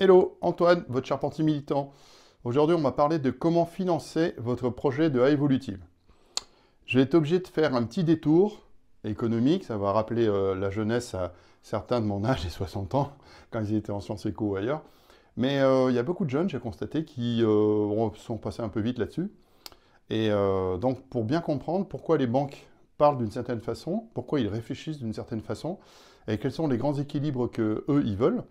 Hello, Antoine, votre charpentier militant. Aujourd'hui, on va parler de comment financer votre projet de A évolutive. Je vais être obligé de faire un petit détour économique, ça va rappeler la jeunesse à certains de mon âge, des 60 ans, quand ils étaient en Sciences Éco ou ailleurs. Mais il y a beaucoup de jeunes, j'ai constaté, qui sont passés un peu vite là-dessus. Et donc, pour bien comprendre pourquoi les banques parlent d'une certaine façon, pourquoi ils réfléchissent d'une certaine façon, et quels sont les grands équilibres que eux ils veulent.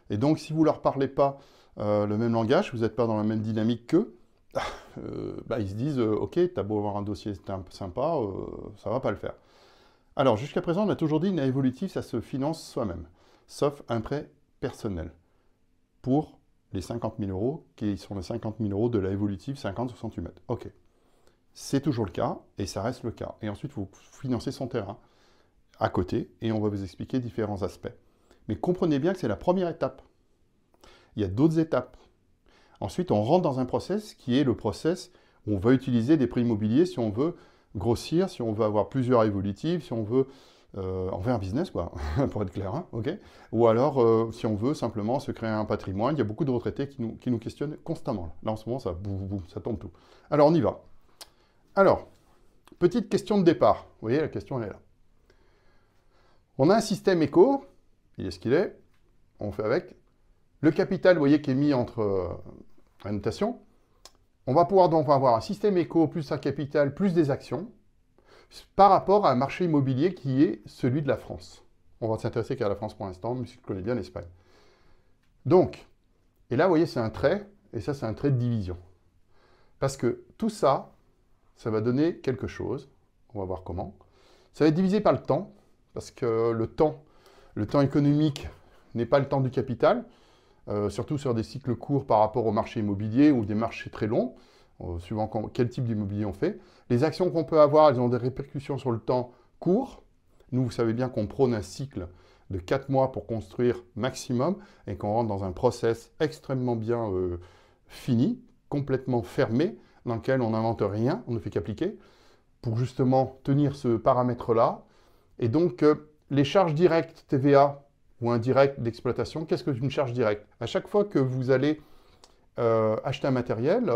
Et donc, si vous ne leur parlez pas le même langage, vous n'êtes pas dans la même dynamique qu'eux, ils se disent ok, t'as beau avoir un dossier sympa, ça va pas le faire. Alors, jusqu'à présent, on a toujours dit une évolutive, ça se finance soi-même, sauf un prêt personnel pour les 50 000 euros, qui sont les 50 000 euros de la évolutive 50-68 mètres. Ok. C'est toujours le cas, et ça reste le cas. Et ensuite, vous financez son terrain à côté, et on va vous expliquer différents aspects. Mais comprenez bien que c'est la première étape. Il y a d'autres étapes. Ensuite, on rentre dans un process qui est le process où on va utiliser des prêts immobiliers si on veut grossir, si on veut avoir plusieurs évolutives, si on veut en faire un business, quoi, pour être clair, hein, ok. Ou alors, si on veut simplement se créer un patrimoine, il y a beaucoup de retraités qui nous questionnent constamment. Là, en ce moment, ça, ça tombe tout. Alors, on y va. Alors, petite question de départ. Vous voyez, la question, elle est là. On a un système éco, il est ce qu'il est, on fait avec. Le capital, vous voyez, qui est mis entre la notation. On va pouvoir donc avoir un système éco plus un capital plus des actions par rapport à un marché immobilier qui est celui de la France. On va s'intéresser qu'à la France pour l'instant, mais je connais bien l'Espagne. Donc, et là, vous voyez, c'est un trait, et ça, c'est un trait de division. Parce que tout ça, ça va donner quelque chose. On va voir comment. Ça va être divisé par le temps, parce que le temps économique n'est pas le temps du capital, surtout sur des cycles courts par rapport au marché immobilier ou des marchés très longs, suivant quel type d'immobilier on fait. Les actions qu'on peut avoir, elles ont des répercussions sur le temps court. Nous, vous savez bien qu'on prône un cycle de 4 mois pour construire maximum et qu'on rentre dans un process extrêmement bien fini, complètement fermé, dans lequel on n'invente rien, on ne fait qu'appliquer, pour justement tenir ce paramètre-là. Et donc, les charges directes TVA ou indirectes d'exploitation, qu'est-ce qu'une charge directe? À chaque fois que vous allez acheter un matériel,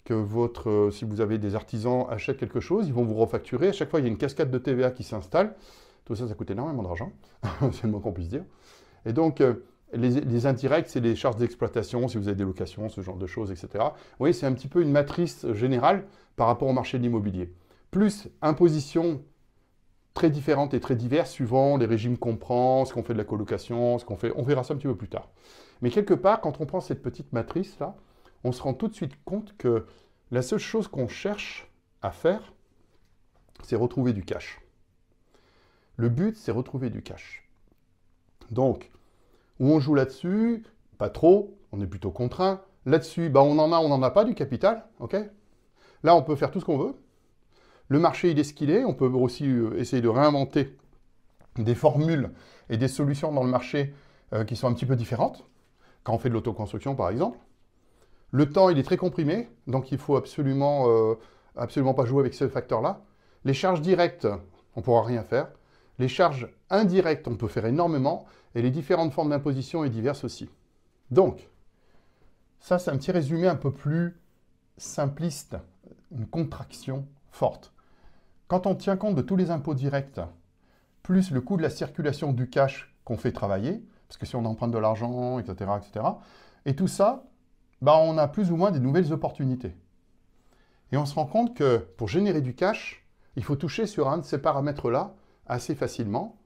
si vous avez des artisans achètent quelque chose, ils vont vous refacturer. À chaque fois, il y a une cascade de TVA qui s'installe. Tout ça, ça coûte énormément d'argent, c'est le moins qu'on puisse dire. Et donc, les indirects, c'est les charges d'exploitation, si vous avez des locations, ce genre de choses, etc. Vous voyez, c'est un petit peu une matrice générale par rapport au marché de l'immobilier. Plus imposition très différentes et très diverses suivant les régimes qu'on prend, ce qu'on fait de la colocation, ce qu'on fait. On verra ça un petit peu plus tard. Mais quelque part, quand on prend cette petite matrice-là, on se rend tout de suite compte que la seule chose qu'on cherche à faire, c'est retrouver du cash. Le but, c'est retrouver du cash. Donc, où on joue là-dessus, pas trop, on est plutôt contraint. Là-dessus, on en a pas du capital, ok? Là, on peut faire tout ce qu'on veut. Le marché, il est ce qu'il est. On peut aussi essayer de réinventer des formules et des solutions dans le marché qui sont un petit peu différentes, quand on fait de l'autoconstruction, par exemple. Le temps, il est très comprimé, donc il faut absolument pas jouer avec ce facteur-là. Les charges directes, on ne pourra rien faire. Les charges indirectes, on peut faire énormément. Et les différentes formes d'imposition sont diverses aussi. Donc, ça, c'est un petit résumé un peu plus simpliste, une contraction forte. Quand on tient compte de tous les impôts directs, plus le coût de la circulation du cash qu'on fait travailler, parce que si on emprunte de l'argent, etc., et tout ça, on a plus ou moins des nouvelles opportunités. Et on se rend compte que pour générer du cash, il faut toucher sur un de ces paramètres-là assez facilement,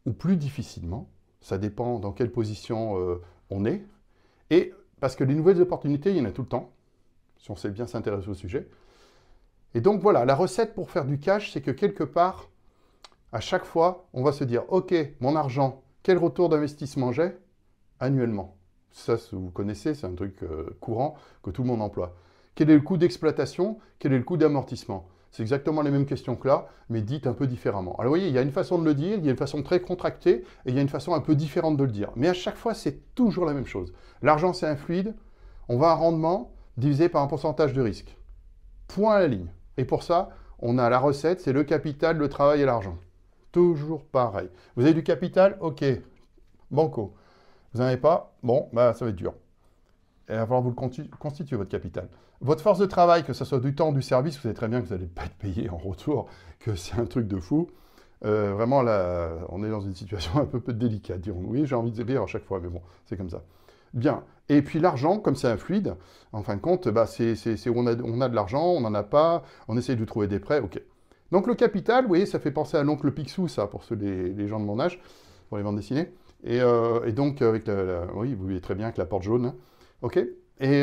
ou plus difficilement, ça dépend dans quelle position on est, et parce que les nouvelles opportunités, il y en a tout le temps, si on sait bien s'intéresser au sujet. Et donc voilà, la recette pour faire du cash, c'est que quelque part, à chaque fois, on va se dire, ok, mon argent, quel retour d'investissement j'ai annuellement? Ça, vous connaissez, c'est un truc courant que tout le monde emploie. Quel est le coût d'exploitation? Quel est le coût d'amortissement? C'est exactement les mêmes questions que là, mais dites un peu différemment. Alors vous voyez, il y a une façon de le dire, il y a une façon très contractée, et il y a une façon un peu différente de le dire. Mais à chaque fois, c'est toujours la même chose. L'argent, c'est un fluide, on va à un rendement divisé par un pourcentage de risque. Point à la ligne. Et pour ça, on a la recette, c'est le capital, le travail et l'argent. Toujours pareil. Vous avez du capital? Ok, banco. Vous n'en avez pas? Bon, bah, ça va être dur. Et il va falloir vous le constituer, votre capital. Votre force de travail, que ce soit du temps ou du service, vous savez très bien que vous n'allez pas être payé en retour, que c'est un truc de fou. Vraiment, là, on est dans une situation un peu délicate, dirons-nous. Oui, j'ai envie de rire à chaque fois, mais bon, c'est comme ça. Bien. Et puis l'argent, comme c'est un fluide, en fin de compte, bah, c'est où on a de l'argent, on n'en a pas, on essaye de trouver des prêts, ok. Donc le capital, vous voyez, ça fait penser à l'oncle Picsou, ça, pour les gens de mon âge, pour les bandes dessinées. Et donc, avec oui, vous voyez très bien avec la porte jaune, hein. Ok. Et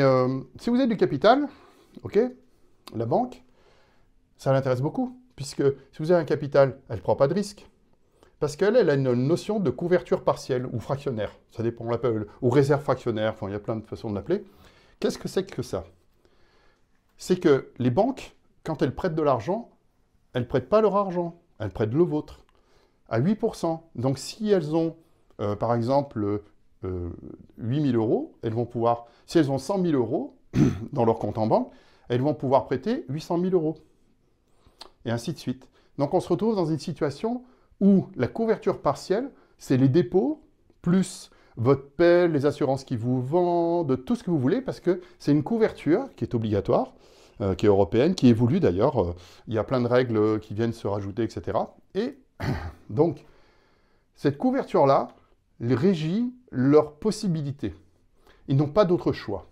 si vous avez du capital, ok, la banque, ça l'intéresse beaucoup, puisque si vous avez un capital, elle ne prend pas de risque. Parce qu'elle a une notion de couverture partielle ou fractionnaire. Ça dépend, on l'appelle, ou réserve fractionnaire, enfin, il y a plein de façons de l'appeler. Qu'est-ce que c'est que ça? C'est que les banques, quand elles prêtent de l'argent, elles ne prêtent pas leur argent, elles prêtent le vôtre, à 8%. Donc si elles ont, par exemple, 8 000 euros, elles vont pouvoir, si elles ont 100 000 euros dans leur compte en banque, elles vont pouvoir prêter 800 000 euros. Et ainsi de suite. Donc on se retrouve dans une situation où la couverture partielle, c'est les dépôts, plus votre paie, les assurances qui vous vendent, tout ce que vous voulez, parce que c'est une couverture qui est obligatoire, qui est européenne, qui évolue d'ailleurs. Il y a plein de règles qui viennent se rajouter, etc. Et donc, cette couverture-là régit leurs possibilités. Ils n'ont pas d'autre choix.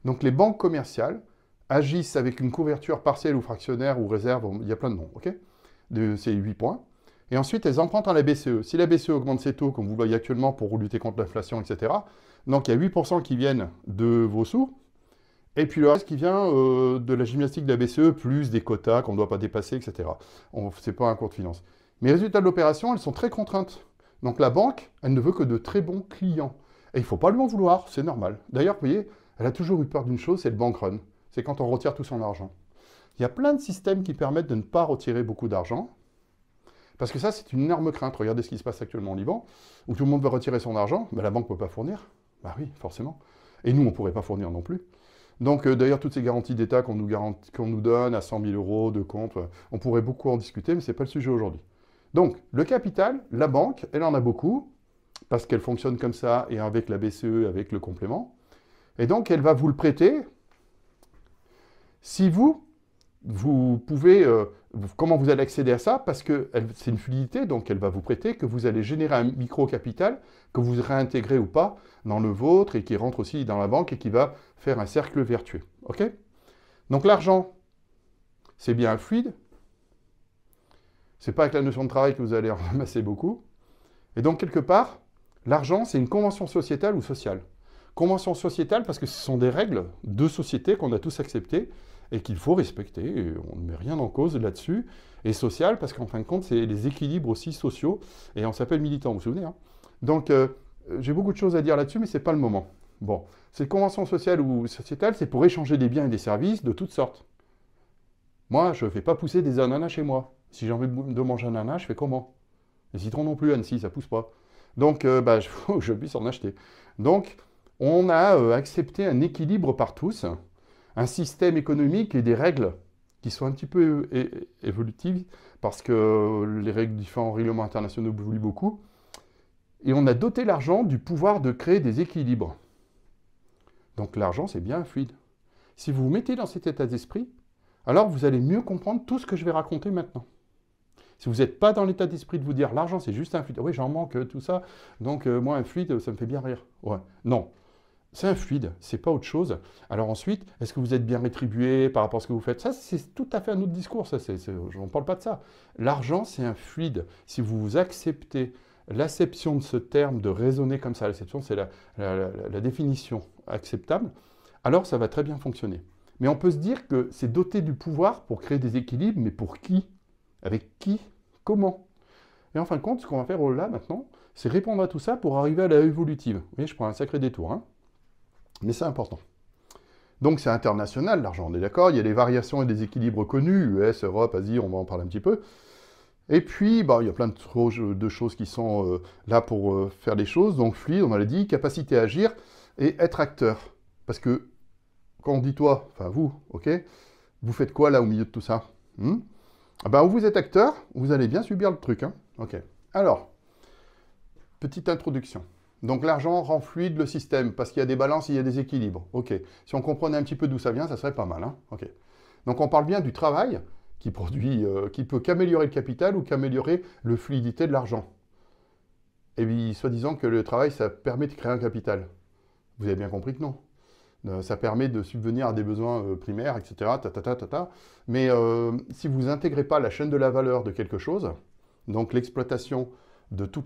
Donc les banques commerciales agissent avec une couverture partielle ou fractionnaire ou réserve, il y a plein de noms, ok? C'est 8 points. Et ensuite, elles empruntent à la BCE. Si la BCE augmente ses taux, comme vous le voyez actuellement, pour lutter contre l'inflation, etc., donc il y a 8% qui viennent de vos sous, et puis le reste qui vient de la gymnastique de la BCE, plus des quotas qu'on ne doit pas dépasser, etc. Ce n'est pas un cours de finance. Mais les résultats de l'opération, elles sont très contraintes. Donc la banque, elle ne veut que de très bons clients. Et il ne faut pas lui en vouloir, c'est normal. D'ailleurs, vous voyez, elle a toujours eu peur d'une chose, c'est le bank run. C'est quand on retire tout son argent. Il y a plein de systèmes qui permettent de ne pas retirer beaucoup d'argent. Parce que ça, c'est une énorme crainte. Regardez ce qui se passe actuellement au Liban, où tout le monde veut retirer son argent, mais la banque ne peut pas fournir. Bah oui, forcément. Et nous, on ne pourrait pas fournir non plus. Donc, d'ailleurs, toutes ces garanties d'État qu'on nous donne à 100 000 euros de compte, on pourrait beaucoup en discuter, mais ce n'est pas le sujet aujourd'hui. Donc, le capital, la banque, elle en a beaucoup, parce qu'elle fonctionne comme ça, et avec la BCE, avec le complément. Et donc, elle va vous le prêter. Si vous pouvez... comment vous allez accéder à ça? Parce que c'est une fluidité, donc elle va vous prêter, que vous allez générer un micro-capital, que vous réintégrez ou pas dans le vôtre, et qui rentre aussi dans la banque, et qui va faire un cercle vertueux. OK? Donc l'argent, c'est bien fluide. C'est pas avec la notion de travail que vous allez en ramasser beaucoup. Et donc, quelque part, l'argent, c'est une convention sociétale ou sociale. Convention sociétale parce que ce sont des règles de société qu'on a tous acceptées et qu'il faut respecter. Et on ne met rien en cause là-dessus. Et sociale parce qu'en fin de compte, c'est les équilibres aussi sociaux. Et on s'appelle militant, vous vous souvenez, hein? Donc, j'ai beaucoup de choses à dire là-dessus, mais ce n'est pas le moment. Bon, cette convention sociale ou sociétale, c'est pour échanger des biens et des services de toutes sortes. Moi, je ne fais pas pousser des ananas chez moi. Si j'ai envie de manger un ananas, je fais comment? Les citrons non plus, Annecy, ça ne pousse pas. Donc, il faut que je puisse en acheter. Donc, on a accepté un équilibre par tous, un système économique et des règles qui sont un petit peu évolutives, parce que les règles, différents règlements internationaux évoluent beaucoup. Et on a doté l'argent du pouvoir de créer des équilibres. Donc l'argent, c'est bien fluide. Si vous vous mettez dans cet état d'esprit, alors vous allez mieux comprendre tout ce que je vais raconter maintenant. Si vous n'êtes pas dans l'état d'esprit de vous dire l'argent c'est juste un fluide, oui j'en manque tout ça, donc moi un fluide ça me fait bien rire. Ouais. Non, c'est un fluide, c'est pas autre chose. Alors ensuite, est-ce que vous êtes bien rétribué par rapport à ce que vous faites? Ça c'est tout à fait un autre discours, je ne parle pas de ça. L'argent c'est un fluide. Si vous acceptez l'acception de ce terme, de raisonner comme ça, l'acception c'est la définition acceptable, alors ça va très bien fonctionner. Mais on peut se dire que c'est doté du pouvoir pour créer des équilibres, mais pour qui? Avec qui? Comment? Et en fin de compte, ce qu'on va faire là maintenant, c'est répondre à tout ça pour arriver à la évolutive. Vous voyez, je prends un sacré détour, hein, mais c'est important. Donc c'est international l'argent, on est d'accord? Il y a des variations et des équilibres connus, US, Europe, Asie, on va en parler un petit peu. Et puis, il y a plein de choses qui sont là pour faire les choses. Donc fluide, on l'a dit, capacité à agir et être acteur. Parce que quand on dit toi, enfin vous, ok, vous faites quoi là au milieu de tout ça? Où vous êtes acteur, vous allez bien subir le truc. Hein, ok. Alors, petite introduction. Donc l'argent rend fluide le système, parce qu'il y a des balances, il y a des équilibres. Ok. Si on comprenait un petit peu d'où ça vient, ça serait pas mal. Hein. Ok. Donc on parle bien du travail qui produit, qui peut qu'améliorer le capital ou qu'améliorer la fluidité de l'argent. Et puis, soi-disant que le travail, ça permet de créer un capital. Vous avez bien compris que non. Ça permet de subvenir à des besoins primaires, etc. Mais si vous n'intégrez pas la chaîne de la valeur de quelque chose, donc l'exploitation de tout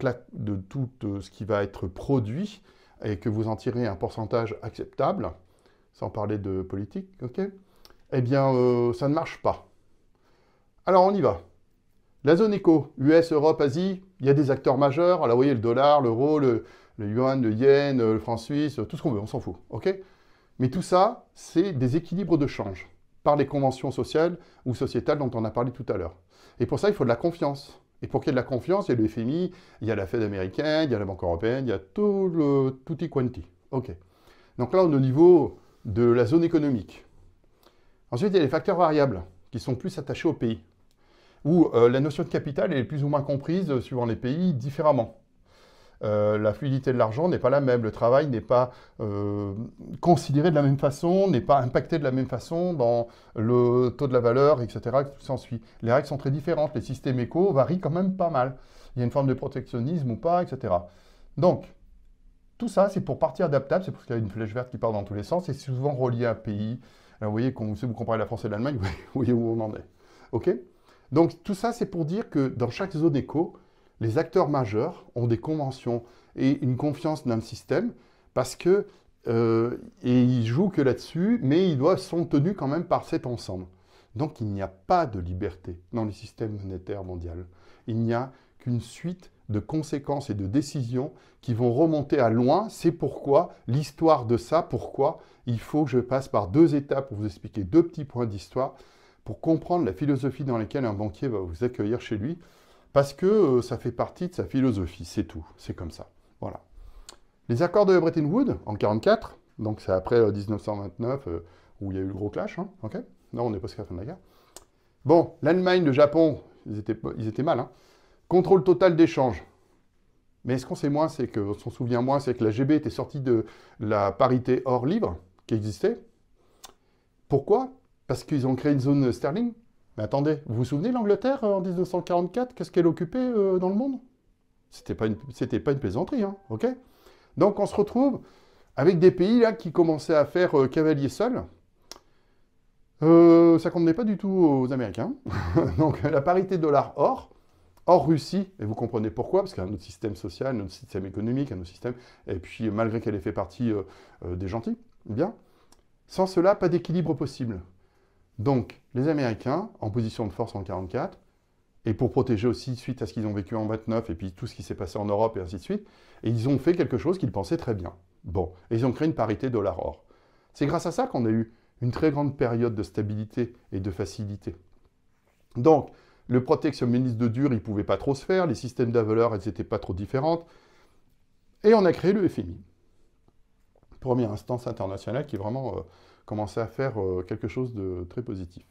ce qui va être produit, et que vous en tirez un pourcentage acceptable, sans parler de politique, ok, eh bien, ça ne marche pas. Alors, on y va. La zone éco, US, Europe, Asie, il y a des acteurs majeurs. Alors, vous voyez, le dollar, l'euro, le yuan, le yen, le franc suisse, tout ce qu'on veut, on s'en fout, ok. Mais tout ça, c'est des équilibres de change par les conventions sociales ou sociétales dont on a parlé tout à l'heure. Et pour ça, il faut de la confiance. Et pour qu'il y ait de la confiance, il y a le FMI, il y a la Fed américaine, il y a la Banque européenne, il y a tout le tutti quanti. Ok. Donc là, on est au niveau de la zone économique. Ensuite, il y a les facteurs variables qui sont plus attachés au pays, où la notion de capital est plus ou moins comprise suivant les pays différemment. La fluidité de l'argent n'est pas la même, le travail n'est pas considéré de la même façon, n'est pas impacté de la même façon dans le taux de la valeur, etc. Tout s'ensuit. Les règles sont très différentes, les systèmes éco varient quand même pas mal. Il y a une forme de protectionnisme ou pas, etc. Donc, tout ça, c'est pour partie adaptable, c'est parce qu'il y a une flèche verte qui part dans tous les sens, et c'est souvent relié à un pays. Alors, vous voyez, si vous comparez la France et l'Allemagne, vous voyez où on en est. OK? Donc, tout ça, c'est pour dire que dans chaque zone éco, les acteurs majeurs ont des conventions et une confiance dans le système parce que et ils jouent que là-dessus, mais sont tenus quand même par cet ensemble. Donc il n'y a pas de liberté dans le système monétaire mondial. Il n'y a qu'une suite de conséquences et de décisions qui vont remonter à loin. C'est pourquoi l'histoire de ça, pourquoi il faut que je passe par 2 étapes pour vous expliquer 2 petits points d'histoire pour comprendre la philosophie dans laquelle un banquier va vous accueillir chez lui. Parce que ça fait partie de sa philosophie, c'est tout, c'est comme ça. Voilà. Les accords de Bretton Woods, en 1944, donc c'est après 1929, où il y a eu le gros clash, hein, ok. Non, on est presque à la fin de la guerre. Bon, l'Allemagne, le Japon, ils étaient mal, hein. Contrôle total d'échange. Mais ce qu'on sait moins, c'est que, s'en souvient moins, c'est que la GB était sortie de la parité or-livre, qui existait. Pourquoi? Parce qu'ils ont créé une zone sterling. Mais attendez, vous vous souvenez l'Angleterre en 1944, qu'est-ce qu'elle occupait dans le monde? C'était pas une plaisanterie, hein, ok? Donc on se retrouve avec des pays là qui commençaient à faire cavalier seul. Ça ne convenait pas du tout aux Américains. Donc la parité dollar-or, hors Russie, et vous comprenez pourquoi, parce qu'il y a un autre système social, un autre système économique, un autre système, et puis malgré qu'elle ait fait partie des gentils, bien, sans cela, pas d'équilibre possible. Donc, les Américains, en position de force en 1944, et pour protéger aussi suite à ce qu'ils ont vécu en 1929, et puis tout ce qui s'est passé en Europe, et ainsi de suite, et ils ont fait quelque chose qu'ils pensaient très bien. Bon, et ils ont créé une parité dollar-or. C'est grâce à ça qu'on a eu une très grande période de stabilité et de facilité. Donc, le protectionnisme de dur, il ne pouvait pas trop se faire, les systèmes de valeurs, elles n'étaient pas trop différentes, et on a créé le FMI. Première instance internationale qui vraiment commençait à faire quelque chose de très positif.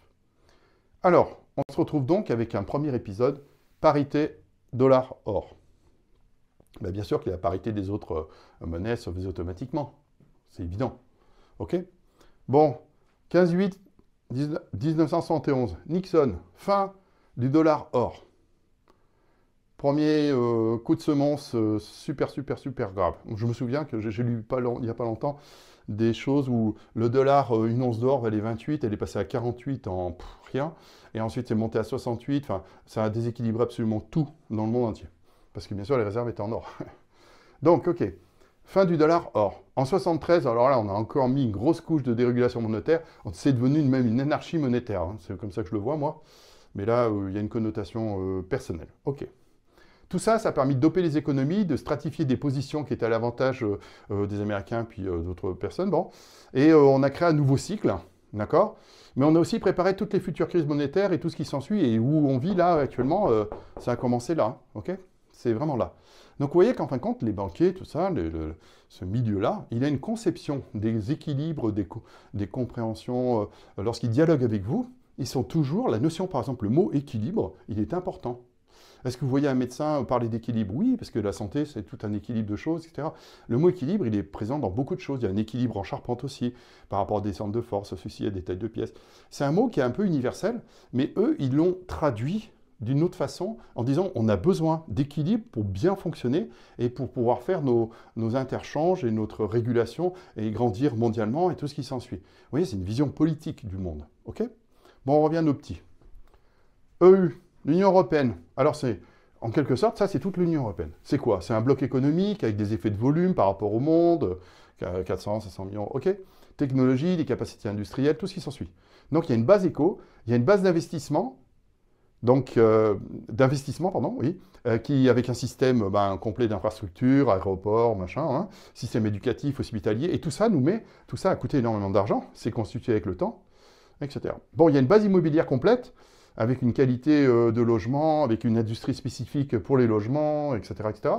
Alors, on se retrouve donc avec un premier épisode, parité dollar-or. Ben, bien sûr que la parité des autres monnaies se faisait automatiquement. C'est évident. OK? Bon, 15-8, 1971, Nixon, fin du dollar-or. Premier coup de semonce super grave. Je me souviens que j'ai lu il n'y a pas longtemps des choses où le dollar, une once d'or valait 28, elle est passée à 48 en rien, et ensuite c'est monté à 68, enfin ça a déséquilibré absolument tout dans le monde entier. Parce que bien sûr les réserves étaient en or. Donc ok, fin du dollar or. En 73, alors là on a encore mis une grosse couche de dérégulation monétaire, c'est devenu même une anarchie monétaire, hein. C'est comme ça que je le vois moi, mais là il y a une connotation personnelle. Ok. Tout ça, ça a permis de doper les économies, de stratifier des positions qui étaient à l'avantage des Américains puis d'autres personnes. Bon. Et on a créé un nouveau cycle, d'accord? Mais on a aussi préparé toutes les futures crises monétaires et tout ce qui s'ensuit. Et où on vit là actuellement, ça a commencé là, ok? C'est vraiment là. Donc vous voyez qu'en fin de compte, les banquiers, tout ça, ce milieu-là, il a une conception des équilibres, des compréhensions. Lorsqu'ils dialoguent avec vous, ils sont toujours, la notion par exemple, le mot équilibre, il est important. Est-ce que vous voyez un médecin parler d'équilibre? Oui, parce que la santé, c'est tout un équilibre de choses, etc. Le mot équilibre, il est présent dans beaucoup de choses. Il y a un équilibre en charpente aussi, par rapport à des centres de force, ceci, à des tailles de pièces. C'est un mot qui est un peu universel, mais eux, ils l'ont traduit d'une autre façon, en disant on a besoin d'équilibre pour bien fonctionner et pour pouvoir faire nos interchanges et notre régulation et grandir mondialement et tout ce qui s'ensuit. Vous voyez, c'est une vision politique du monde. Ok? Bon, on revient à nos petits. EU, l'Union européenne. Alors c'est, en quelque sorte, ça c'est toute l'Union européenne. C'est quoi? C'est un bloc économique avec des effets de volume par rapport au monde, 400, 500 millions, ok? Technologie, des capacités industrielles, tout ce qui s'ensuit. Donc il y a une base éco, il y a une base d'investissement, donc, qui, avec un système complet d'infrastructures, aéroports, machin, hein, système éducatif, hospitalier, et tout ça tout ça a coûté énormément d'argent, c'est constitué avec le temps, etc. Bon, il y a une base immobilière complète, avec une qualité de logement, avec une industrie spécifique pour les logements, etc., etc.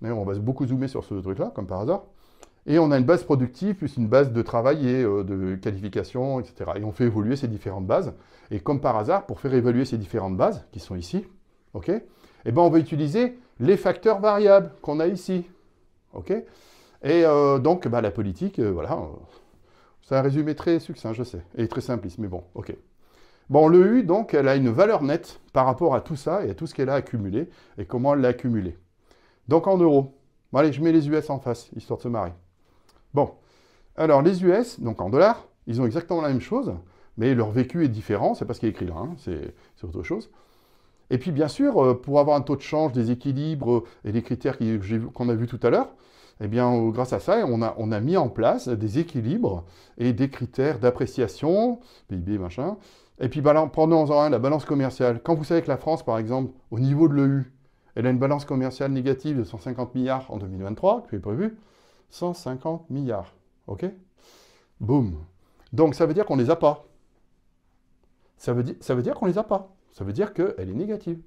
D'ailleurs, on va beaucoup zoomer sur ce truc-là, comme par hasard. Et on a une base productive, plus une base de travail et de qualification, etc. Et on fait évoluer ces différentes bases. Et comme par hasard, pour faire évoluer ces différentes bases, qui sont ici, ok, eh ben on va utiliser les facteurs variables qu'on a ici. Ok. Et donc, la politique, voilà, c'est un résumé très succinct, je sais, et très simpliste, mais bon, ok. Bon, le U, donc, elle a une valeur nette par rapport à tout ça et à tout ce qu'elle a accumulé, et comment elle l'a accumulé. Donc, en euros. Bon, allez, je mets les US en face, histoire de se marrer. Bon, alors les US, donc en dollars, ils ont exactement la même chose, mais leur vécu est différent, c'est pas ce qui est écrit là, hein, c'est autre chose. Et puis bien sûr, pour avoir un taux de change, des équilibres et les critères qu'on a vus tout à l'heure, eh bien grâce à ça, on a mis en place des équilibres et des critères d'appréciation, PIB, machin. Et puis prenons-en un, la balance commerciale. Quand vous savez que la France, par exemple, au niveau de l'EU, elle a une balance commerciale négative de 150 milliards en 2023, qui est prévu, 150 milliards, ok? Boum. Donc ça veut dire qu'on ne les a pas. Ça veut dire qu'on ne les a pas. Ça veut dire qu'elle est négative.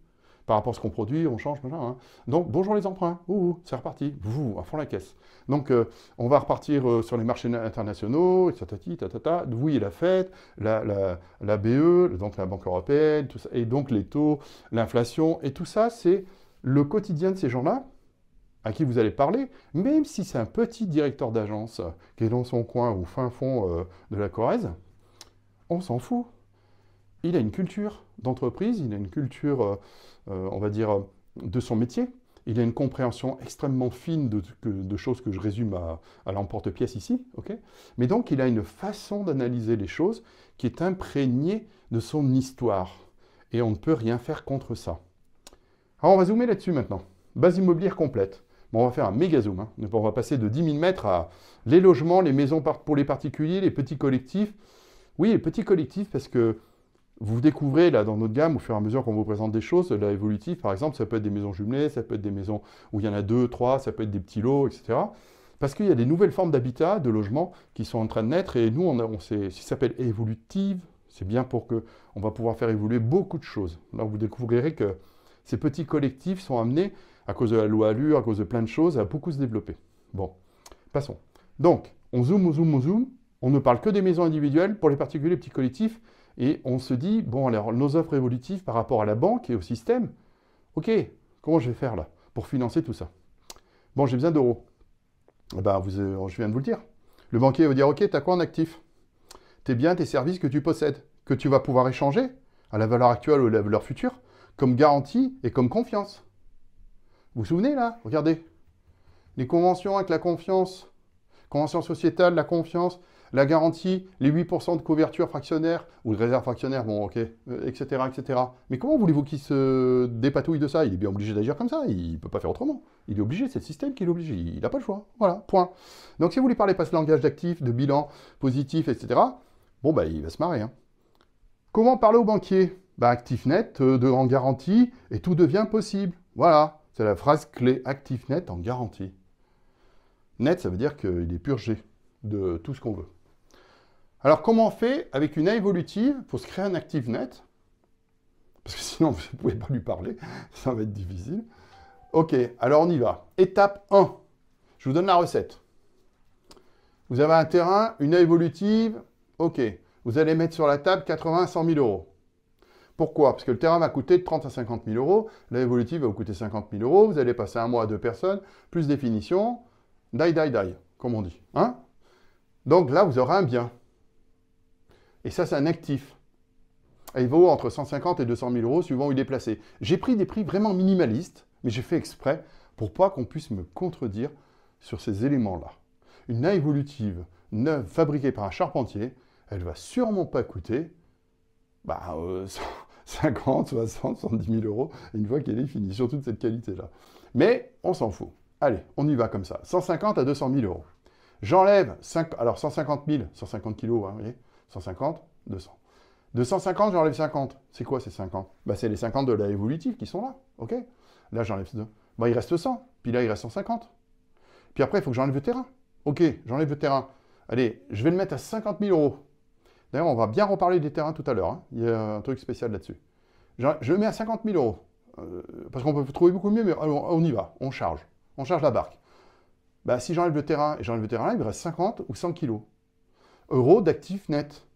Par rapport à ce qu'on produit, on change, machin, hein. Donc bonjour les emprunts, c'est reparti, à fond la caisse. Donc on va repartir sur les marchés internationaux, tatati, tatata, oui, la Fed, la BE, donc la Banque européenne, tout ça, et donc les taux, l'inflation, et tout ça, c'est le quotidien de ces gens-là, à qui vous allez parler, même si c'est un petit directeur d'agence qui est dans son coin au fin fond de la Corrèze, on s'en fout. Il a une culture d'entreprise, il a une culture, on va dire, de son métier, il a une compréhension extrêmement fine de choses que je résume à l'emporte-pièce ici, ok? Mais donc il a une façon d'analyser les choses qui est imprégnée de son histoire, et on ne peut rien faire contre ça. Alors on va zoomer là-dessus maintenant. Base immobilière complète. Bon, on va faire un méga zoom. Hein. On va passer de 10 000 mètres à les logements, les maisons pour les particuliers, les petits collectifs. Oui, les petits collectifs, parce que vous découvrez là dans notre gamme, au fur et à mesure qu'on vous présente des choses, la évolutive, par exemple, ça peut être des maisons jumelées, ça peut être des maisons où il y en a 2, 3, ça peut être des petits lots, etc. Parce qu'il y a des nouvelles formes d'habitat, de logement qui sont en train de naître, et nous, ça s'appelle évolutive. C'est bien pour que on va pouvoir faire évoluer beaucoup de choses. Là, vous découvrirez que ces petits collectifs sont amenés, à cause de la loi Allure, à cause de plein de choses, à beaucoup se développer. Bon, passons. Donc, on zoome, on zoome, on zoome. On ne parle que des maisons individuelles pour les particuliers, les petits collectifs. Et on se dit, bon, alors, nos offres évolutives par rapport à la banque et au système, ok, comment je vais faire là pour financer tout ça? Bon, j'ai besoin d'euros. Eh ben, je viens de vous le dire. Le banquier va dire, ok, tu as quoi en actif? Tes biens, tes services que tu possèdes, que tu vas pouvoir échanger à la valeur actuelle ou à la valeur future, comme garantie et comme confiance. Vous vous souvenez là? Regardez. Les conventions avec la confiance, convention sociétale, la confiance, la garantie, les 8% de couverture fractionnaire, ou de réserve fractionnaire, bon ok, etc., etc. Mais comment voulez-vous qu'il se dépatouille de ça? Il est bien obligé d'agir comme ça, il ne peut pas faire autrement. Il est obligé, c'est le système qui est obligé, il n'a pas le choix. Voilà, point. Donc si vous lui parlez pas ce langage d'actifs, de bilan, positif, etc., bon bah il va se marrer. Hein. Comment parler au banquier? Bah actif net, en garantie, et tout devient possible. Voilà. C'est la phrase clé, actif net en garantie. Net, ça veut dire qu'il est purgé de tout ce qu'on veut. Alors, comment on fait avec une A évolutive pour se créer un actif net? Parce que sinon, vous ne pouvez pas lui parler, ça va être difficile. Ok, alors on y va. Étape 1. Je vous donne la recette. Vous avez un terrain, une A évolutive, ok. Vous allez mettre sur la table 80 à 100 000 euros. Pourquoi? Parce que le terrain va coûter de 30 à 50 000 euros, la évolutive va vous coûter 50 000 euros, vous allez passer un mois à 2 personnes, plus des finitions, die, comme on dit. Hein? Donc là, vous aurez un bien. Et ça, c'est un actif. Et il vaut entre 150 et 200 000 euros suivant où il est placé. J'ai pris des prix vraiment minimalistes, mais j'ai fait exprès pour pas qu'on puisse me contredire sur ces éléments-là. Une naie évolutive neuve fabriquée par un charpentier, elle va sûrement pas coûter 50, 60, 70 000 euros une fois qu'elle est finie, sur toute cette qualité-là. Mais on s'en fout. Allez, on y va comme ça. 150 à 200 000 euros. J'enlève 150 000, 150 kilos, hein, vous voyez, 150, 200. De 150, j'enlève 50. C'est quoi ces 50? C'est les 50 de la évolutive qui sont là, ok? Là, j'enlève 2. Il reste 100, puis là, il reste 150. Puis après, il faut que j'enlève le terrain. Ok, j'enlève le terrain. Allez, je vais le mettre à 50 000 euros. D'ailleurs, on va bien reparler des terrains tout à l'heure. Hein. Il y a un truc spécial là-dessus. Je le mets à 50 000 euros. Parce qu'on peut trouver beaucoup mieux, mais on y va. On charge. On charge la barque. Si j'enlève le terrain, et j'enlève le terrain là, il me reste 50 ou 100 kilos. Euros d'actifs nets.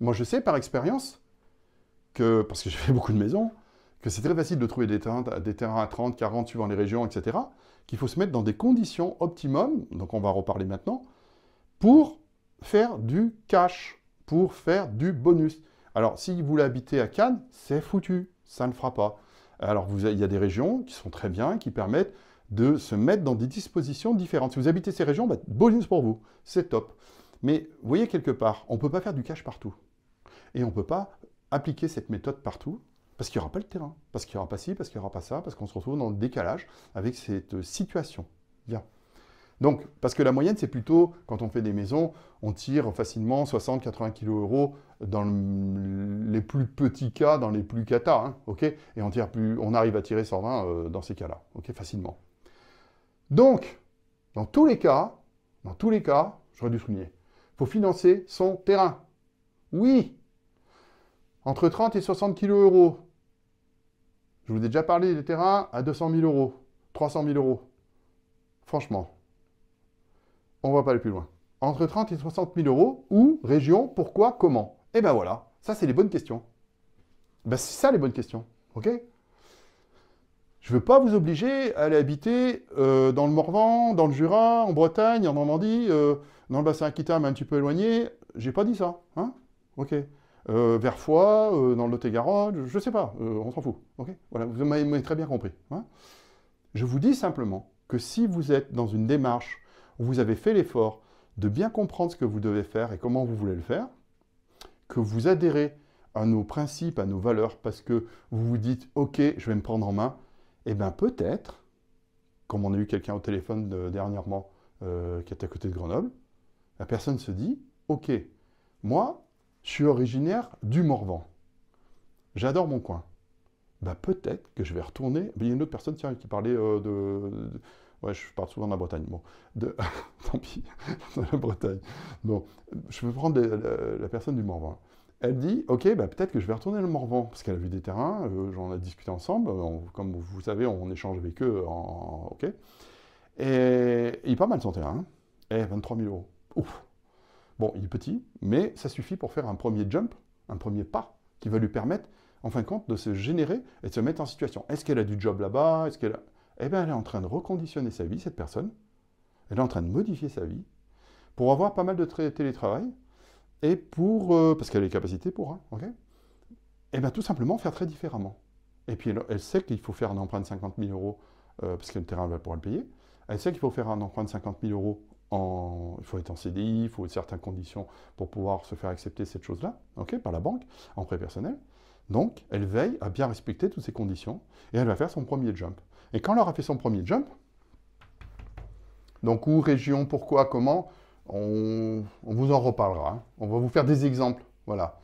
Moi, je sais par expérience que, parce que j'ai fait beaucoup de maisons, que c'est très facile de trouver des terrains à 30, 40, suivant les régions, etc., qu'il faut se mettre dans des conditions optimum, donc on va en reparler maintenant, pour faire du cash, pour faire du bonus. Alors, si vous l'habitez à Cannes, c'est foutu, ça ne fera pas. Alors, il y a des régions qui sont très bien, qui permettent de se mettre dans des dispositions différentes. Si vous habitez ces régions, bonus pour vous, c'est top. Mais, vous voyez quelque part, on ne peut pas faire du cash partout. Et on ne peut pas appliquer cette méthode partout, parce qu'il n'y aura pas le terrain, parce qu'il n'y aura pas ci, parce qu'il n'y aura pas ça, parce qu'on se retrouve dans le décalage avec cette situation. Bien. Donc, parce que la moyenne, c'est plutôt, quand on fait des maisons, on tire facilement 60-80 kg euros dans les plus petits cas, dans les plus cata, hein, ok? Et on arrive à tirer 120 dans ces cas-là, ok, facilement. Donc, dans tous les cas, j'aurais dû souligner, il faut financer son terrain. Oui, entre 30 et 60 kg euros. Je vous ai déjà parlé des terrains à 200 000 euros, 300 000 euros. Franchement, on ne va pas aller plus loin. Entre 30 et 60 000 euros, où, région, pourquoi, comment? Et ben voilà, ça c'est les bonnes questions. C'est ça les bonnes questions, ok? Je ne veux pas vous obliger à aller habiter dans le Morvan, dans le Jura, en Bretagne, en Normandie, dans le bassin aquitain, mais un petit peu éloigné. J'ai pas dit ça, hein? Ok. Vers Foix, dans le Lot-et-Garonne, je ne sais pas, on s'en fout. Okay, voilà, vous m'avez très bien compris. Hein. Je vous dis simplement que si vous êtes dans une démarche où vous avez fait l'effort de bien comprendre ce que vous devez faire et comment vous voulez le faire, que vous adhérez à nos principes, à nos valeurs, parce que vous vous dites « Ok, je vais me prendre en main », eh bien peut-être, comme on a eu quelqu'un au téléphone dernièrement qui est à côté de Grenoble, la personne se dit « Ok, moi, je suis originaire du Morvan. J'adore mon coin. Peut-être que je vais retourner... Il y a une autre personne qui parlait ouais, je parle souvent de la Bretagne. Bon, tant pis, de la Bretagne. Bon, je vais prendre la personne du Morvan. Elle dit, ok, peut-être que je vais retourner le Morvan, parce qu'elle a vu des terrains, j'en ai discuté ensemble, comme vous savez, on échange avec eux, ok. Et il est pas mal son terrain, hein. 23 000 euros. Ouf. Bon, il est petit, mais ça suffit pour faire un premier jump, un premier pas, qui va lui permettre, en fin de compte, de se générer et de se mettre en situation. Est-ce qu'elle a du job là-bas? Est-ce qu'elle a... Eh bien, elle est en train de reconditionner sa vie, cette personne. Elle est en train de modifier sa vie pour avoir pas mal de télétravail et pour... parce qu'elle a les capacités pour, hein, ok? Eh bien, tout simplement faire très différemment. Et puis, elle sait qu'il faut faire un emprunt de 50 000 euros parce que le terrain va pouvoir le payer. Elle sait qu'il faut faire un emprunt de 50 000 euros il faut être en CDI, il faut certaines conditions pour pouvoir se faire accepter cette chose-là, ok, par la banque, en prêt personnel. Donc, elle veille à bien respecter toutes ces conditions et elle va faire son premier jump. Et quand elle aura fait son premier jump, donc où, région, pourquoi, comment, on vous en reparlera. Hein. On va vous faire des exemples, voilà.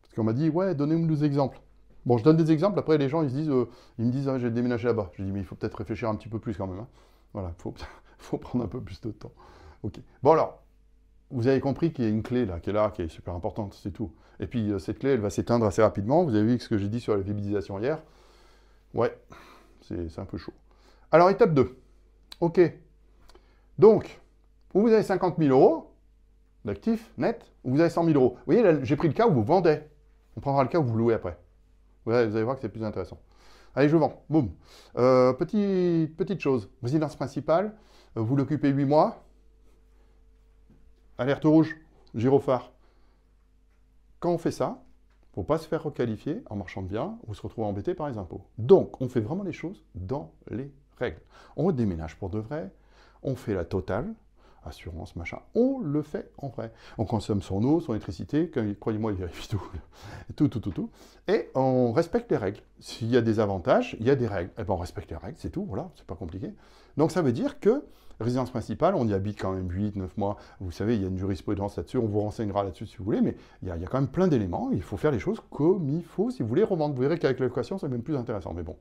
Parce qu'on m'a dit, ouais, donnez-nous des exemples. Bon, je donne des exemples, après les gens, ils me disent, ah, j'ai déménagé là-bas. Je dis, mais il faut peut-être réfléchir un petit peu plus quand même. Hein. Voilà, il faut prendre un peu plus de temps. Ok. Bon alors, vous avez compris qu'il y a une clé là, qui est super importante, c'est tout. Et puis cette clé, elle va s'éteindre assez rapidement. Vous avez vu ce que j'ai dit sur la viabilisation hier. Ouais, c'est un peu chaud. Alors, étape 2. Ok. Donc, où vous avez 50 000 euros d'actifs net, ou vous avez 100 000 euros. Vous voyez, j'ai pris le cas où vous vendez. On prendra le cas où vous louez après. Ouais, vous allez voir que c'est plus intéressant. Allez, je vends. Boum. Petite chose. Résidence principale, vous l'occupez 8 mois. Alerte rouge, gyrophare. Quand on fait ça, il ne faut pas se faire requalifier en marchand de biens ou se retrouver embêté par les impôts. Donc, on fait vraiment les choses dans les règles. On déménage pour de vrai, on fait la totale, assurance, machin, on le fait en vrai. On consomme son eau, son électricité, croyez-moi, il vérifie tout. Et on respecte les règles. S'il y a des avantages, il y a des règles. Et ben on respecte les règles, c'est tout, voilà, c'est pas compliqué. Donc ça veut dire que résidence principale, on y habite quand même 8, 9 mois. Vous savez, il y a une jurisprudence là-dessus, on vous renseignera là-dessus si vous voulez, mais il y a quand même plein d'éléments. Il faut faire les choses comme il faut si vous voulez revendre. Vous verrez qu'avec la location, c'est même plus intéressant. Mais bon,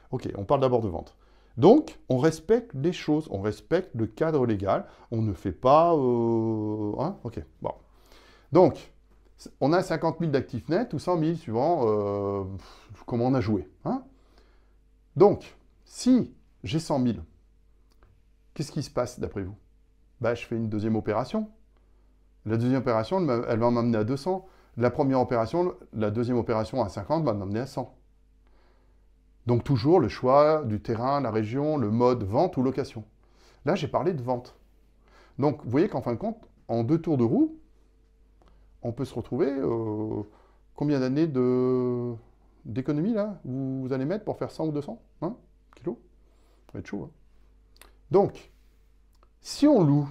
ok, on parle d'abord de vente. Donc, on respecte les choses, on respecte le cadre légal, on ne fait pas... hein, ok, bon. Donc, on a 50 000 d'actifs nets ou 100 000, suivant comment on a joué. Hein. Donc, si j'ai 100 000, qu'est-ce qui se passe d'après vous? Bah, je fais une deuxième opération. La deuxième opération, elle va m'amener à 200. La première opération, la deuxième opération à 50 va m'amener à 100. Donc toujours le choix du terrain, la région, le mode vente ou location. Là, j'ai parlé de vente. Donc, vous voyez qu'en fin de compte, en 2 tours de roue, on peut se retrouver... combien d'années d'économie, là, vous allez mettre pour faire 100 ou 200 kilos? Ça va être chaud. Hein. Donc, si on loue,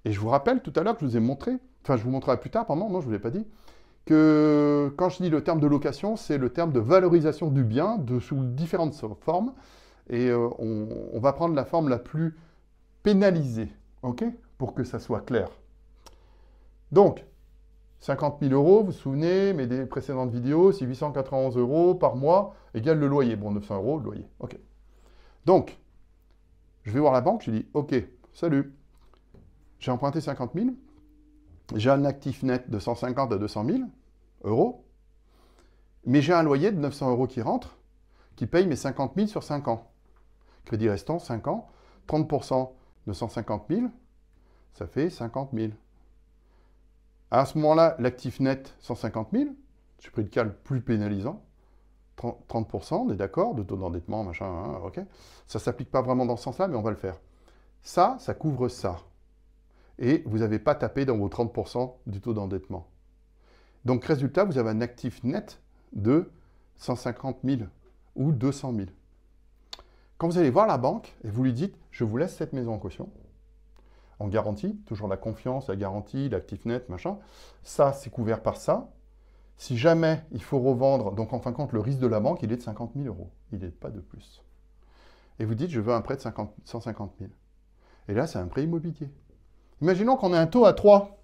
et je vous rappelle tout à l'heure que je vous ai montré, enfin, je vous montrerai plus tard, pardon, non, je ne vous l'ai pas dit, que quand je dis le terme de location, c'est le terme de valorisation du bien sous différentes formes. Et on va prendre la forme la plus pénalisée, ok, pour que ça soit clair. Donc, 50 000 euros, vous vous souvenez, mais des précédentes vidéos, c'est 891 euros par mois égale le loyer. Bon, 900 euros le loyer, ok. Donc, je vais voir la banque, je dis, ok, salut, j'ai emprunté 50 000, j'ai un actif net de 150 à 200 000 euros, mais j'ai un loyer de 900 euros qui rentre, qui paye mes 50 000 sur 5 ans. Crédit restant, 5 ans, 30% de 150 000, ça fait 50 000. À ce moment-là, l'actif net, 150 000, j'ai pris le cas le plus pénalisant, 30%, on est d'accord, de taux d'endettement, machin, hein, ok. Ça ne s'applique pas vraiment dans ce sens-là, mais on va le faire. Ça couvre ça. Et vous n'avez pas tapé dans vos 30% du taux d'endettement. Donc, résultat, vous avez un actif net de 150 000 ou 200 000. Quand vous allez voir la banque et vous lui dites « je vous laisse cette maison en caution », en garantie, toujours la confiance, la garantie, l'actif net, machin, ça, c'est couvert par ça. Si jamais il faut revendre, donc en fin de compte, le risque de la banque, il est de 50 000 euros. Il n'est pas de plus. Et vous dites « je veux un prêt de 150 000 ». Et là, c'est un prêt immobilier. Imaginons qu'on ait un taux à 3,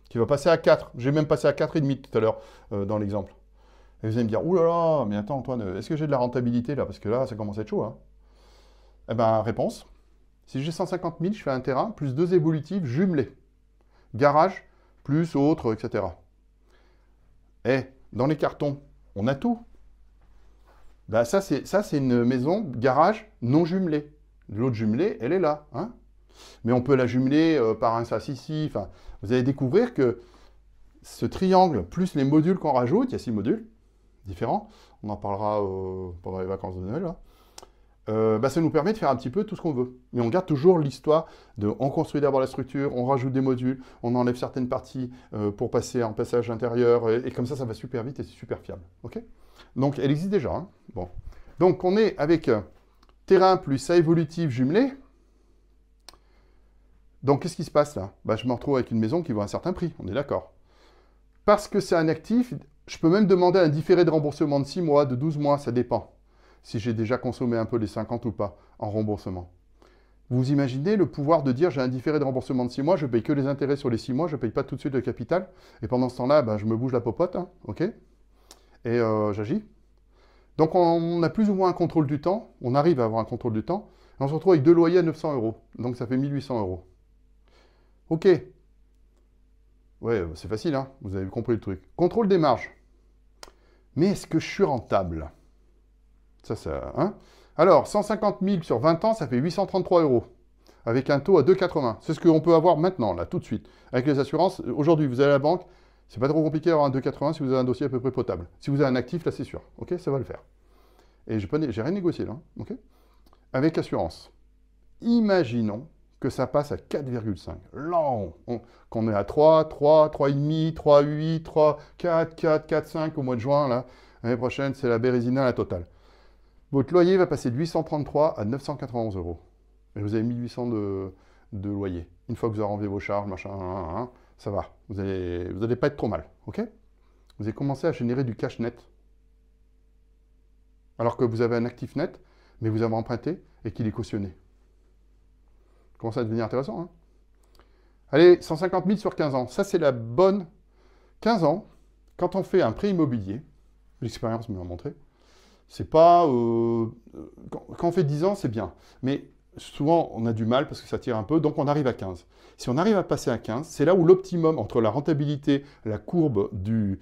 qui va passer à 4. J'ai même passé à 4,5 tout à l'heure dans l'exemple. Et vous allez me dire, ouh là là, mais attends Antoine, est-ce que j'ai de la rentabilité là? Parce que là, ça commence à être chaud. Hein. Eh bien, réponse. Si j'ai 150 000, je fais un terrain, plus 2 évolutives jumelées. Garage, plus autres, etc. Et dans les cartons, on a tout. Ben, ça, c'est une maison, garage, non jumelée. L'autre jumelée, elle est là. Hein. Mais on peut la jumeler par un sas ici. Enfin, vous allez découvrir que ce triangle, plus les modules qu'on rajoute, il y a 6 modules différents, on en parlera pendant les vacances de Noël, là. Bah, ça nous permet de faire un petit peu tout ce qu'on veut. Mais on garde toujours l'histoire de on construit d'abord la structure, on rajoute des modules, on enlève certaines parties pour passer en passage intérieur, et comme ça va super vite et c'est super fiable. Okay, donc, elle existe déjà. Hein. Bon. Donc, on est avec terrain plus ça évolutive jumelé. Donc, qu'est-ce qui se passe là? Bah, je me retrouve avec une maison qui vaut un certain prix, on est d'accord. Parce que c'est un actif, je peux même demander un différé de remboursement de 6 mois, de 12 mois, ça dépend. Si j'ai déjà consommé un peu les 50 ou pas en remboursement. Vous imaginez le pouvoir de dire j'ai un différé de remboursement de 6 mois, je paye que les intérêts sur les 6 mois, je ne paye pas tout de suite le capital, et pendant ce temps-là, bah, je me bouge la popote, hein, ok, et j'agis. Donc on a plus ou moins un contrôle du temps, on arrive à avoir un contrôle du temps, et on se retrouve avec 2 loyers à 900 euros, donc ça fait 1800 euros. Ok. Ouais, c'est facile, hein, vous avez compris le truc. Contrôle des marges. Mais est-ce que je suis rentable? Ça, hein. Alors, 150 000 sur 20 ans, ça fait 833 euros. Avec un taux à 2,80. C'est ce qu'on peut avoir maintenant, là, tout de suite. Avec les assurances, aujourd'hui, vous allez à la banque, C'est pas trop compliqué d'avoir un 2,80 si vous avez un dossier à peu près potable. Si vous avez un actif, là, c'est sûr. OK, ça va le faire. Et j'ai rien négocié, là. OK. Avec assurance. Imaginons que ça passe à 4,5. Là, qu'on est à 3, 3, 3,5, 3,8, 3, 4, 4, 4, 5 au mois de juin, là. L'année prochaine, c'est la bérésina à la totale. Votre loyer va passer de 833 à 991 euros. Et vous avez 1800 de loyer. Une fois que vous avez enlevé vos charges, machin, ça va. Vous allez pas être trop mal. OK? Vous avez commencé à générer du cash net. Alors que vous avez un actif net, mais vous avez emprunté et qu'il est cautionné. Commence à devenir intéressant. Hein. Allez, 150 000 sur 15 ans. Ça, c'est la bonne. 15 ans, quand on fait un prêt immobilier, l'expérience me l'a montré, c'est pas... quand on fait 10 ans, c'est bien. Mais souvent, on a du mal parce que ça tire un peu, donc on arrive à 15. Si on arrive à passer à 15, c'est là où l'optimum entre la rentabilité, la courbe du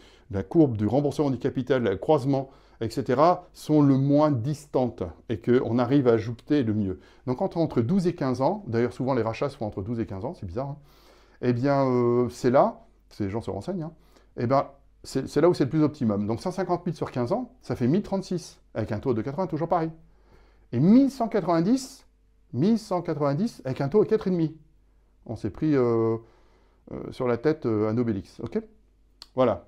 remboursement du capital, le croisement, etc., sont le moins distantes et qu'on arrive à ajouter le mieux. Donc entre 12 et 15 ans, d'ailleurs souvent les rachats se font entre 12 et 15 ans, c'est bizarre, hein, eh bien c'est là, ces gens se renseignent, hein, eh bien c'est là où c'est le plus optimum. Donc 150 000 sur 15 ans, ça fait 1036, avec un taux de 80, toujours pareil. Et 1190 avec un taux de 4,5. On s'est pris sur la tête un Obélix, ok? Voilà.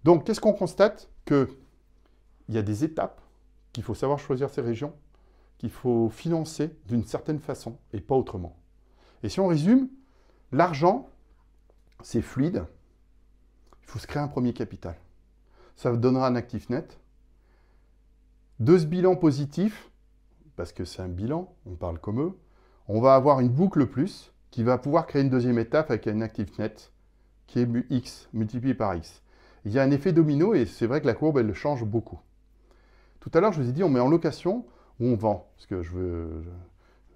Donc, qu'est-ce qu'on constate? Qu'il y a des étapes, qu'il faut savoir choisir ses régions, qu'il faut financer d'une certaine façon et pas autrement. Et si on résume, l'argent, c'est fluide. Il faut se créer un premier capital. Ça vous donnera un actif net. De ce bilan positif, parce que c'est un bilan, on parle comme eux, on va avoir une boucle plus qui va pouvoir créer une deuxième étape avec un actif net qui est X, multiplié par X. Il y a un effet domino et c'est vrai que la courbe, elle change beaucoup. Tout à l'heure, je vous ai dit, on met en location ou on vend, parce que je veux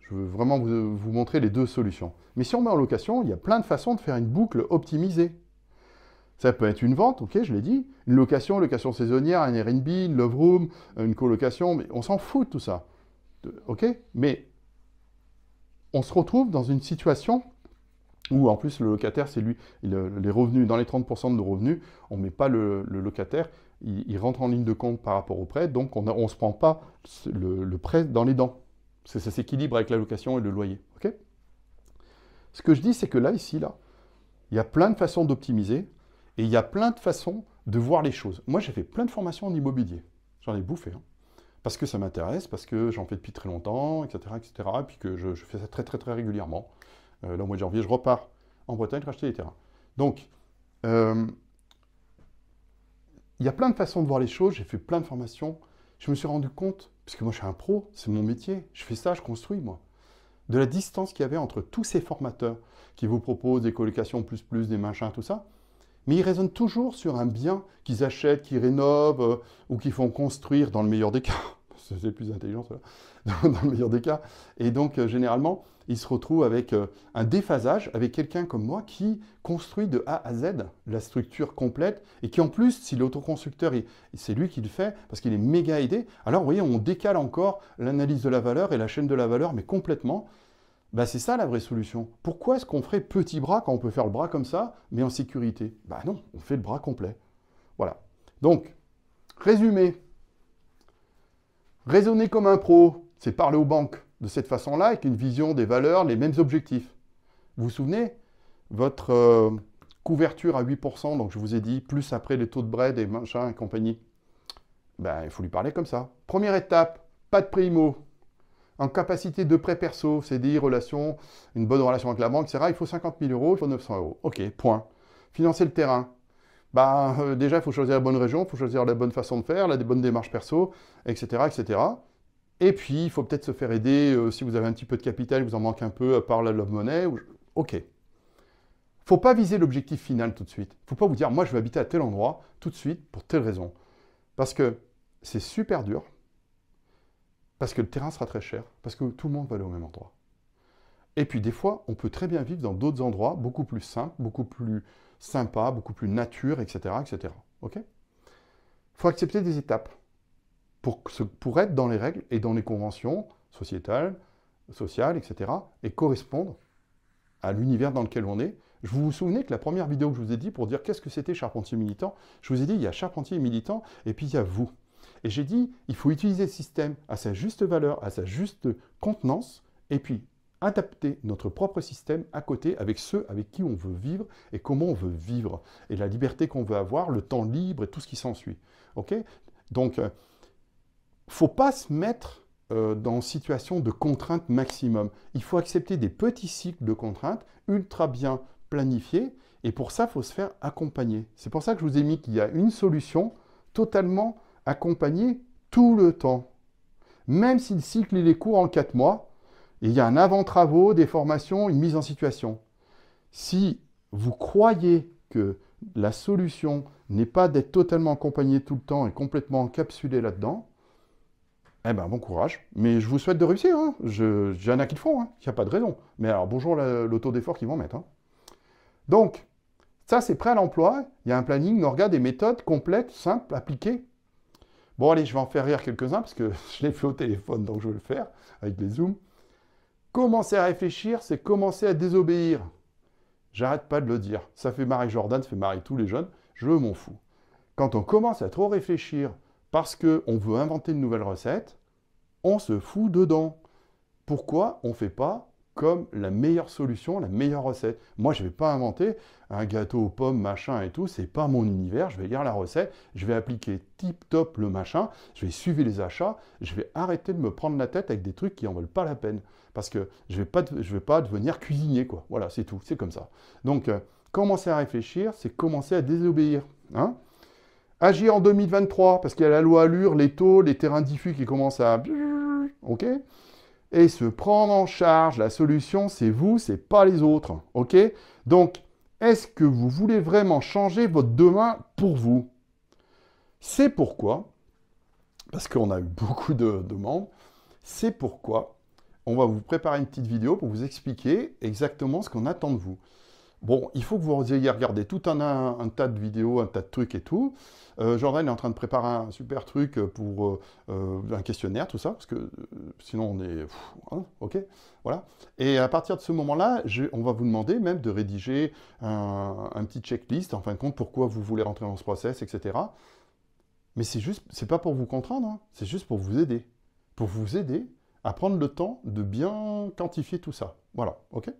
vraiment vous montrer les deux solutions. Mais si on met en location, il y a plein de façons de faire une boucle optimisée. Ça peut être une vente, ok, je l'ai dit, une location saisonnière, un Airbnb, une love room, une colocation, mais on s'en fout de tout ça. Ok? Mais on se retrouve dans une situation où, en plus, le locataire, c'est lui, les revenus, dans les 30% de nos revenus, on ne met pas le locataire, il rentre en ligne de compte par rapport au prêt, donc on ne se prend pas le prêt dans les dents. Ça s'équilibre avec la location et le loyer. Ok? Ce que je dis, c'est que là, ici, là, il y a plein de façons d'optimiser et il y a plein de façons de voir les choses. Moi, j'ai fait plein de formations en immobilier. J'en ai bouffé. Hein. Parce que ça m'intéresse, parce que j'en fais depuis très longtemps, etc., etc., et puis que je fais ça très, très, très régulièrement. Là, au mois de janvier, je repars en Bretagne racheter des terrains. Donc, il y a plein de façons de voir les choses, j'ai fait plein de formations. Je me suis rendu compte, parce que moi, je suis un pro, c'est mon métier, je fais ça, je construis, moi, de la distance qu'il y avait entre tous ces formateurs qui vous proposent des colocations plus, des machins, tout ça, mais ils raisonnent toujours sur un bien qu'ils achètent, qu'ils rénovent ou qu'ils font construire dans le meilleur des cas. C'est plus intelligent, ça, dans le meilleur des cas. Et donc, généralement, ils se retrouvent avec un déphasage, avec quelqu'un comme moi qui construit de A à Z la structure complète et qui, en plus, si l'autoconstructeur, c'est lui qui le fait parce qu'il est méga aidé, alors, vous voyez, on décale encore l'analyse de la valeur et la chaîne de la valeur, mais complètement. Ben, c'est ça la vraie solution. Pourquoi est-ce qu'on ferait petit bras quand on peut faire le bras comme ça, mais en sécurité? Ben non, on fait le bras complet. Voilà. Donc, résumé. Raisonner comme un pro, c'est parler aux banques de cette façon-là, avec une vision des valeurs, les mêmes objectifs. Vous vous souvenez? Votre couverture à 8%, donc je vous ai dit, plus après les taux de bread et machin et compagnie, ben, il faut lui parler comme ça. Première étape, pas de primo. En capacité de prêt perso, CDI, relation, une bonne relation avec la banque, etc., il faut 50 000 euros, il faut 900 euros. Ok, point. Financer le terrain. Bah, déjà, il faut choisir la bonne région, il faut choisir la bonne façon de faire, la bonne démarche perso, etc., etc. Et puis, il faut peut-être se faire aider si vous avez un petit peu de capital, vous en manque un peu par la love money. Ok. Il ne faut pas viser l'objectif final tout de suite. Il ne faut pas vous dire, moi, je vais habiter à tel endroit tout de suite pour telle raison. Parce que c'est super dur. Parce que le terrain sera très cher, parce que tout le monde va aller au même endroit. Et puis des fois, on peut très bien vivre dans d'autres endroits, beaucoup plus simples, beaucoup plus sympas, beaucoup plus nature, etc. etc. Ok? Il faut accepter des étapes pour être dans les règles et dans les conventions sociétales, sociales, etc. et correspondre à l'univers dans lequel on est, Vous vous souvenez que la première vidéo que je vous ai dit pour dire qu'est-ce que c'était charpentier militant, je vous ai dit il y a charpentier militant et puis il y a vous. Et j'ai dit il faut utiliser le système à sa juste valeur, à sa juste contenance et puis adapter notre propre système à côté avec ceux avec qui on veut vivre et comment on veut vivre et la liberté qu'on veut avoir, le temps libre et tout ce qui s'ensuit. Ok? Donc, faut pas se mettre dans une situation de contrainte maximum. Il faut accepter des petits cycles de contraintes ultra bien planifiés et pour ça, il faut se faire accompagner. C'est pour ça que je vous ai mis qu'il y a une solution totalement accompagnée tout le temps. Même si le cycle il est court en 4 mois, il y a un avant-travaux, des formations, une mise en situation. Si vous croyez que la solution n'est pas d'être totalement accompagné tout le temps et complètement encapsulé là-dedans, eh bien, bon courage. Mais je vous souhaite de réussir. Hein. J'en ai qui le font, hein. Il n'y a pas de raison. Mais alors, bonjour l'auto d'effort qu'ils vont mettre. Hein. Donc, ça, c'est prêt à l'emploi. Il y a un planning, une orga, des méthodes complètes, simples, appliquées. Bon, allez, je vais en faire rire quelques-uns parce que je l'ai fait au téléphone, donc je vais le faire avec les zooms. Commencer à réfléchir, c'est commencer à désobéir. J'arrête pas de le dire. Ça fait marrer Jordan, ça fait marrer tous les jeunes. Je m'en fous. Quand on commence à trop réfléchir parce qu'on veut inventer une nouvelle recette, on se fout dedans. Pourquoi on ne fait pas comme la meilleure solution, la meilleure recette? Moi, je ne vais pas inventer un gâteau aux pommes, machin et tout. Ce n'est pas mon univers. Je vais lire la recette, je vais appliquer tip-top le machin, je vais suivre les achats, je vais arrêter de me prendre la tête avec des trucs qui n'en valent pas la peine. Parce que je ne vais pas devenir cuisinier, quoi. Voilà, c'est tout. C'est comme ça. Donc, commencer à réfléchir, c'est commencer à désobéir. Hein? Agir en 2023, parce qu'il y a la loi Allure, les taux, les terrains diffus qui commencent à... OK? Et se prendre en charge, la solution, c'est vous, c'est pas les autres. OK? Donc, est-ce que vous voulez vraiment changer votre demain pour vous? C'est pourquoi, parce qu'on a eu beaucoup de demandes, c'est pourquoi on va vous préparer une petite vidéo pour vous expliquer exactement ce qu'on attend de vous. Bon, il faut que vous ayez regardé tout un tas de vidéos, un tas de trucs et tout. Jordan est en train de préparer un super truc pour un questionnaire, tout ça, parce que sinon on est... hein, ok, voilà. Et à partir de ce moment-là, on va vous demander même de rédiger un petit checklist, en fin de compte, pourquoi vous voulez rentrer dans ce process, etc. Mais c'est pas pour vous contraindre, hein, c'est juste pour vous aider. Pour vous aider à prendre le temps de bien quantifier tout ça. Voilà, ok?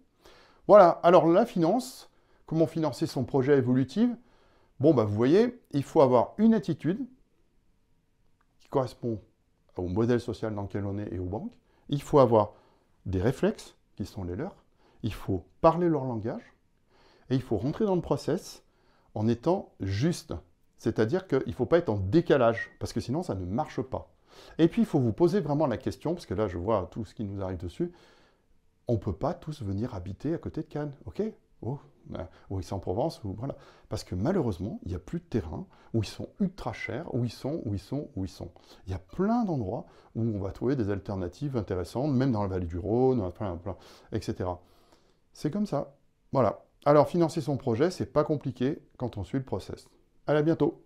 Voilà, alors la finance, comment financer son projet évolutif? Bon, bah, vous voyez, il faut avoir une attitude qui correspond au modèle social dans lequel on est et aux banques. Il faut avoir des réflexes qui sont les leurs. Il faut parler leur langage. Et il faut rentrer dans le process en étant juste. C'est-à-dire qu'il ne faut pas être en décalage, parce que sinon ça ne marche pas. Et puis il faut vous poser vraiment la question, parce que là je vois tout ce qui nous arrive dessus. On ne peut pas tous venir habiter à côté de Cannes, ok? Ou Aix-en-Provence, ou voilà. Parce que malheureusement, il n'y a plus de terrain, où ils sont ultra chers, où ils sont. Il y a plein d'endroits où on va trouver des alternatives intéressantes, même dans la vallée du Rhône, etc. C'est comme ça. Voilà. Alors, financer son projet, c'est pas compliqué quand on suit le process. Allez, à bientôt.